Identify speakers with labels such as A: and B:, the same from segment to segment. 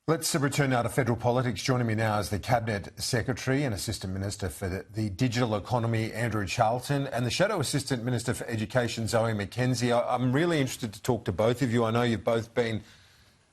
A: Let's return now to federal politics. Joining me now is the Cabinet Secretary and Assistant Minister for the Digital Economy, Andrew Charlton, and the Shadow Assistant Minister for Education, Zoe McKenzie. I'm really interested to talk to both of you. I know you've both been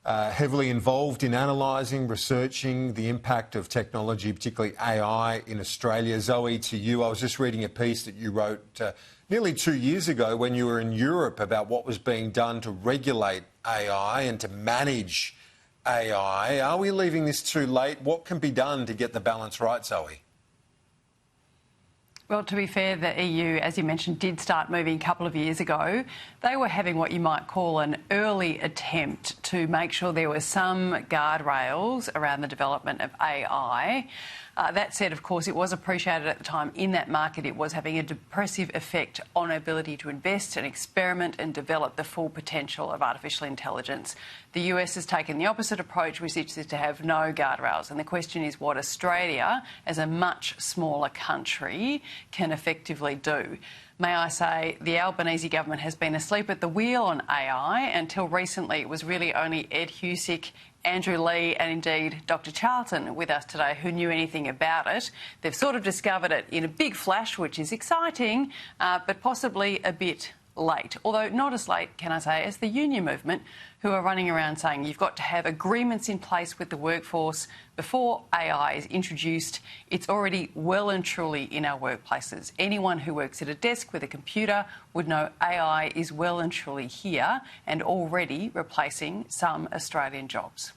A: heavily involved in analysing, researching the impact of technology, particularly AI, in Australia. Zoe, to you, I was just reading a piece that you wrote nearly 2 years ago when you were in Europe about what was being done to regulate AI and to manage AI. Are we leaving this too late? What can be done to get the balance right, Zoe?
B: Well, to be fair, the EU, as you mentioned, did start moving a couple of years ago. They were having what you might call an early attempt to make sure there were some guardrails around the development of AI. That said, of course, it was appreciated at the time in that market it was having a depressive effect on our ability to invest and experiment and develop the full potential of artificial intelligence. The US has taken the opposite approach, which is to have no guardrails. And the question is what Australia, as a much smaller country, can effectively do. May I say, the Albanese government has been asleep at the wheel on AI. Until recently, it was really only Ed Husic, Andrew Leigh and indeed Dr Charlton with us today who knew anything about it. They've sort of discovered it in a big flash, which is exciting, but possibly a bit late. Although not as late, can I say, as the union movement, who are running around saying you've got to have agreements in place with the workforce before AI is introduced. It's already well and truly in our workplaces. Anyone who works at a desk with a computer would know AI is well and truly here and already replacing some Australian jobs.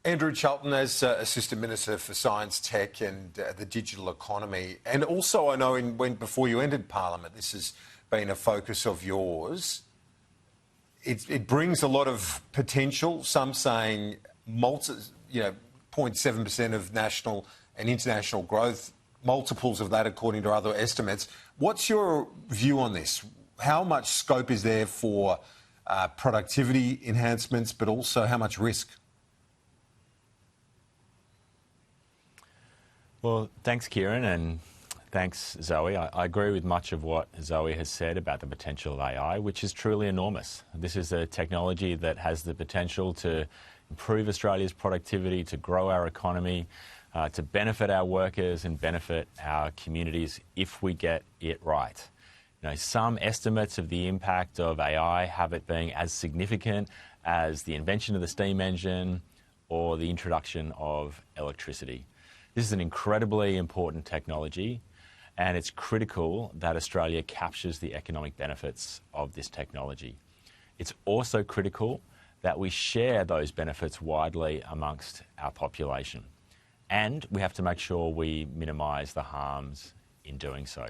A: Andrew Charlton, as Assistant Minister for Science, Tech and the Digital Economy, and also I know before you entered Parliament, this has been a focus of yours. It brings a lot of potential, some saying 0.7% of national and international growth, multiples of that according to other estimates. What's your view on this? How much scope is there for productivity enhancements, but also how much risk?
C: Well, thanks, Kieran, and thanks, Zoe. I agree with much of what Zoe has said about the potential of AI, which is truly enormous. This is a technology that has the potential to improve Australia's productivity, to grow our economy, to benefit our workers and benefit our communities if we get it right. You know, some estimates of the impact of AI have it being as significant as the invention of the steam engine or the introduction of electricity. This is an incredibly important technology, and it's critical that Australia captures the economic benefits of this technology. It's also critical that we share those benefits widely amongst our population. And we have to make sure we minimise the harms in doing so.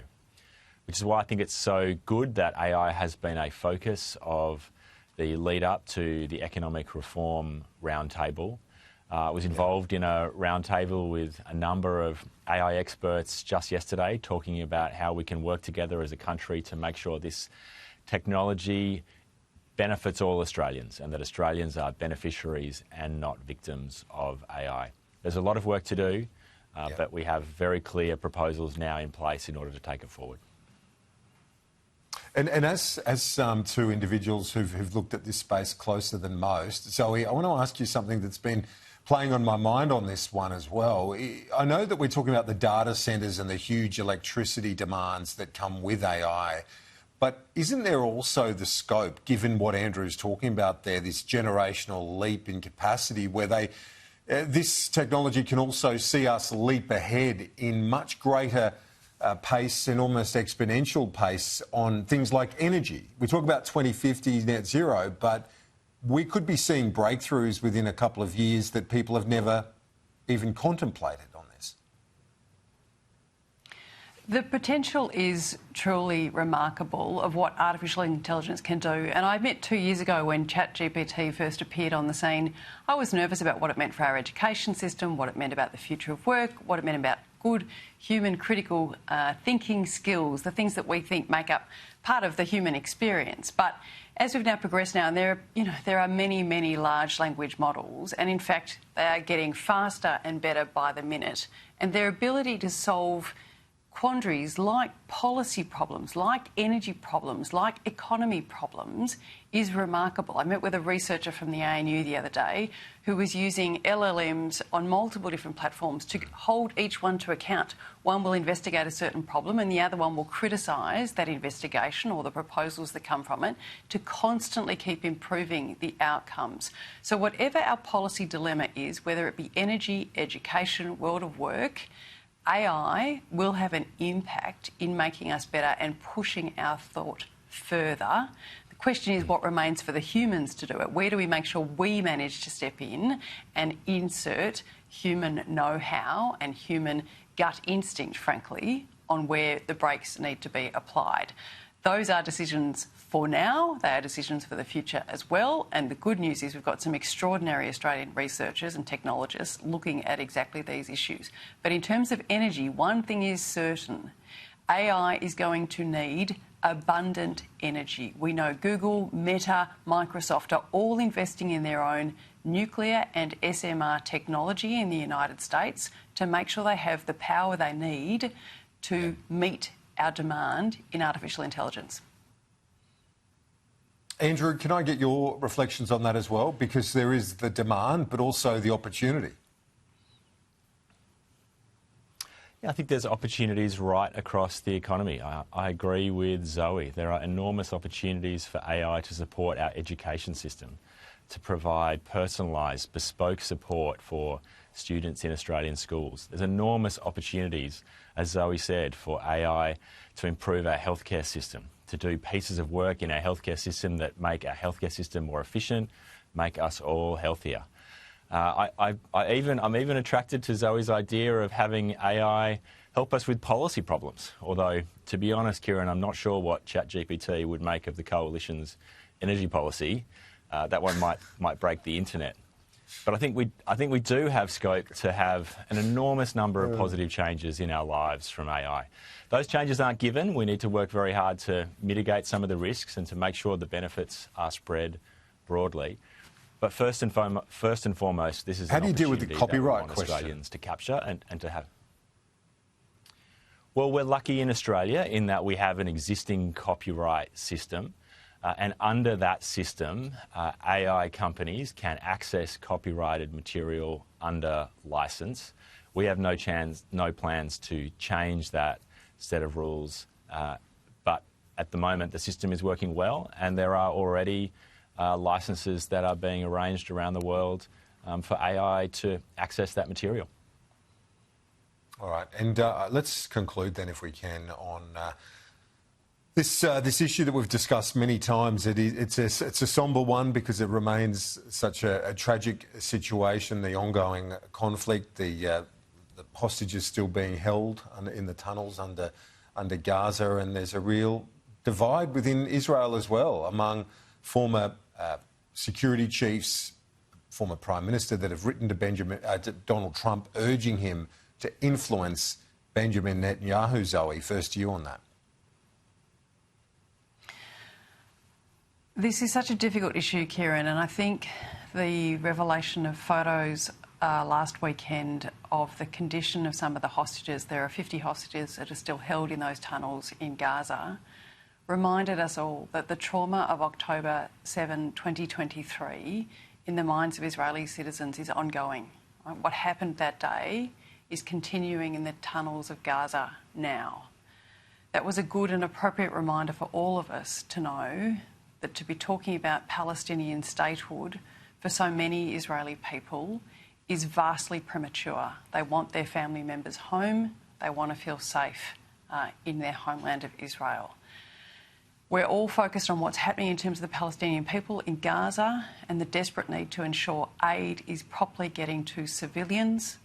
C: Which is why I think it's so good that AI has been a focus of the lead up to the Economic Reform Roundtable. I was involved in a roundtable with a number of AI experts just yesterday talking about how we can work together as a country to make sure this technology benefits all Australians and that Australians are beneficiaries and not victims of AI. There's a lot of work to do, but we have very clear proposals now in place in order to take it forward.
A: And as two individuals who've looked at this space closer than most, Zoe, I want to ask you something that's been playing on my mind on this one as well. I know that we're talking about the data centres and the huge electricity demands that come with AI, but isn't there also the scope, given what Andrew's talking about there, this generational leap in capacity where this technology can also see us leap ahead in much greater pace and almost exponential pace on things like energy? We talk about 2050 net zero, but we could be seeing breakthroughs within a couple of years that people have never even contemplated on this.
B: The potential is truly remarkable of what artificial intelligence can do. And I admit 2 years ago when ChatGPT first appeared on the scene, I was nervous about what it meant for our education system, what it meant about the future of work, what it meant about good human critical thinking skills, the things that we think make up part of the human experience. But as we've now progressed now, and there are many, many large language models, and in fact they are getting faster and better by the minute, and their ability to solve quandaries like policy problems, like energy problems, like economy problems is remarkable. I met with a researcher from the ANU the other day who was using LLMs on multiple different platforms to hold each one to account. One will investigate a certain problem and the other one will criticise that investigation or the proposals that come from it to constantly keep improving the outcomes. So whatever our policy dilemma is, whether it be energy, education, world of work, AI will have an impact in making us better and pushing our thought further. The question is what remains for the humans to do it. Where do we make sure we manage to step in and insert human know-how and human gut instinct, frankly, on where the brakes need to be applied? Those are decisions for now. They are decisions for the future as well. And the good news is we've got some extraordinary Australian researchers and technologists looking at exactly these issues. But in terms of energy, one thing is certain. AI is going to need abundant energy. We know Google, Meta, Microsoft are all investing in their own nuclear and SMR technology in the United States to make sure they have the power they need to meet our demand in artificial intelligence.
A: Andrew, can I get your reflections on that as well? Because there is the demand, but also the opportunity.
C: Yeah, I think there's opportunities right across the economy. I agree with Zoe. There are enormous opportunities for AI to support our education system, to provide personalised, bespoke support for students in Australian schools. There's enormous opportunities, as Zoe said, for AI to improve our healthcare system, to do pieces of work in our healthcare system that make our healthcare system more efficient, make us all healthier. I'm even attracted to Zoe's idea of having AI help us with policy problems. Although, to be honest, Kieran, I'm not sure what ChatGPT would make of the Coalition's energy policy. That one might break the internet. But I think we do have scope to have an enormous number of positive changes in our lives from AI. Those changes aren't given. We need to work very hard to mitigate some of the risks and to make sure the benefits are spread broadly. But first and foremost, this is
A: how do you deal with the copyright question?
C: Australians to capture and to have. Well, we're lucky in Australia in that we have an existing copyright system. And under that system, AI companies can access copyrighted material under licence. We have no plans to change that set of rules. But at the moment, the system is working well, and there are already licences that are being arranged around the world for AI to access that material.
A: All right, and let's conclude then, if we can, on this issue that we've discussed many times. It's a sombre one because it remains such a tragic situation. The ongoing conflict, the hostages still being held in the tunnels under Gaza, and there's a real divide within Israel as well among former security chiefs, former Prime Minister that have written to Donald Trump urging him to influence Benjamin Netanyahu. Zoe, first to you on that.
B: This is such a difficult issue, Kieran, and I think the revelation of photos last weekend of the condition of some of the hostages, there are 50 hostages that are still held in those tunnels in Gaza, reminded us all that the trauma of October 7, 2023 in the minds of Israeli citizens is ongoing. What happened that day is continuing in the tunnels of Gaza now. That was a good and appropriate reminder for all of us to know that to be talking about Palestinian statehood for so many Israeli people is vastly premature. They want their family members home. They want to feel safe in their homeland of Israel. We're all focused on what's happening in terms of the Palestinian people in Gaza and the desperate need to ensure aid is properly getting to civilians.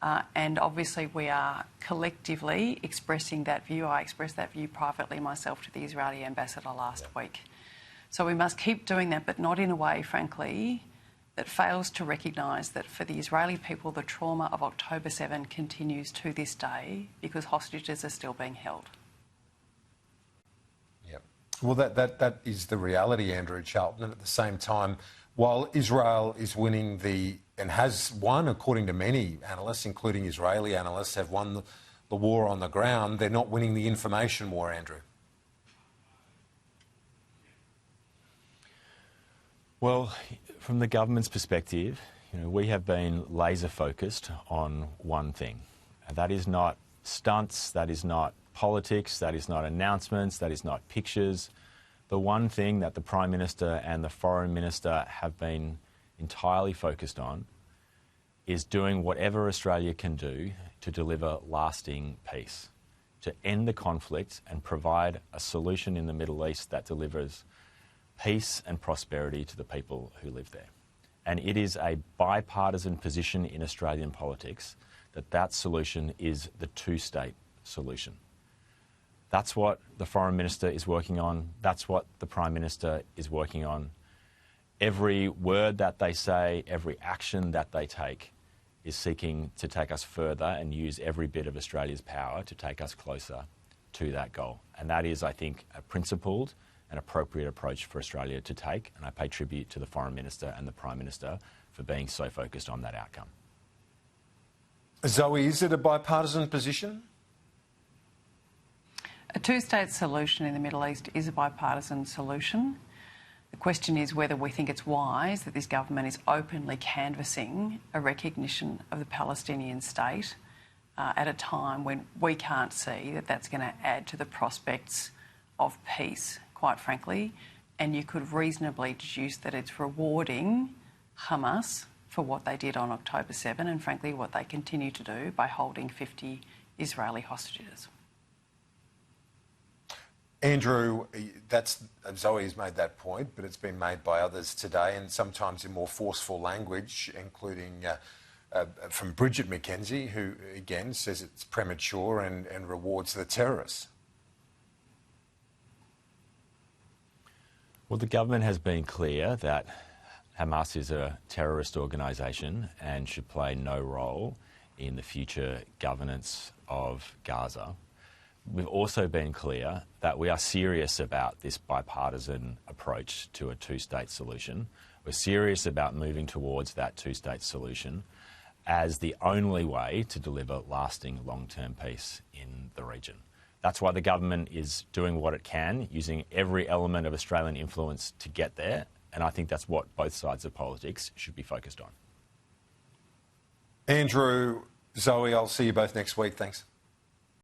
B: And obviously we are collectively expressing that view. I expressed that view privately myself to the Israeli ambassador last week. So we must keep doing that, but not in a way, frankly, that fails to recognise that for the Israeli people, the trauma of October 7 continues to this day because hostages are still being held.
A: Yep. Well, that is the reality, Andrew, Charlton. And at the same time, while Israel is winning and has won, according to many analysts, including Israeli analysts, have won the the war on the ground, they're not winning the information war, Andrew.
C: Well, from the government's perspective, we have been laser focused on one thing, and that is not stunts, that is not politics, that is not announcements, that is not pictures. The one thing that the Prime Minister and the Foreign Minister have been entirely focused on is doing whatever Australia can do to deliver lasting peace, to end the conflict and provide a solution in the Middle East that delivers peace and prosperity to the people who live there. And it is a bipartisan position in Australian politics that that solution is the two-state solution. That's what the Foreign Minister is working on. That's what the Prime Minister is working on. Every word that they say, every action that they take is seeking to take us further and use every bit of Australia's power to take us closer to that goal. And that is, I think, a principled and appropriate approach for Australia to take. And I pay tribute to the Foreign Minister and the Prime Minister for being so focused on that outcome.
A: Zoe, is it a bipartisan position?
B: A two-state solution in the Middle East is a bipartisan solution. The question is whether we think it's wise that this government is openly canvassing a recognition of the Palestinian state at a time when we can't see that that's going to add to the prospects of peace, quite frankly. And you could reasonably deduce that it's rewarding Hamas for what they did on October 7 and, frankly, what they continue to do by holding 50 Israeli hostages.
A: Andrew, Zoe's made that point, but it's been made by others today, and sometimes in more forceful language, including from Bridget McKenzie, who again says it's premature and rewards the terrorists.
C: Well, the government has been clear that Hamas is a terrorist organisation and should play no role in the future governance of Gaza. We've also been clear that we are serious about this bipartisan approach to a two-state solution. We're serious about moving towards that two-state solution as the only way to deliver lasting long-term peace in the region. That's why the government is doing what it can, using every element of Australian influence to get there, and I think that's what both sides of politics should be focused on.
A: Andrew, Zoe, I'll see you both next week. Thanks.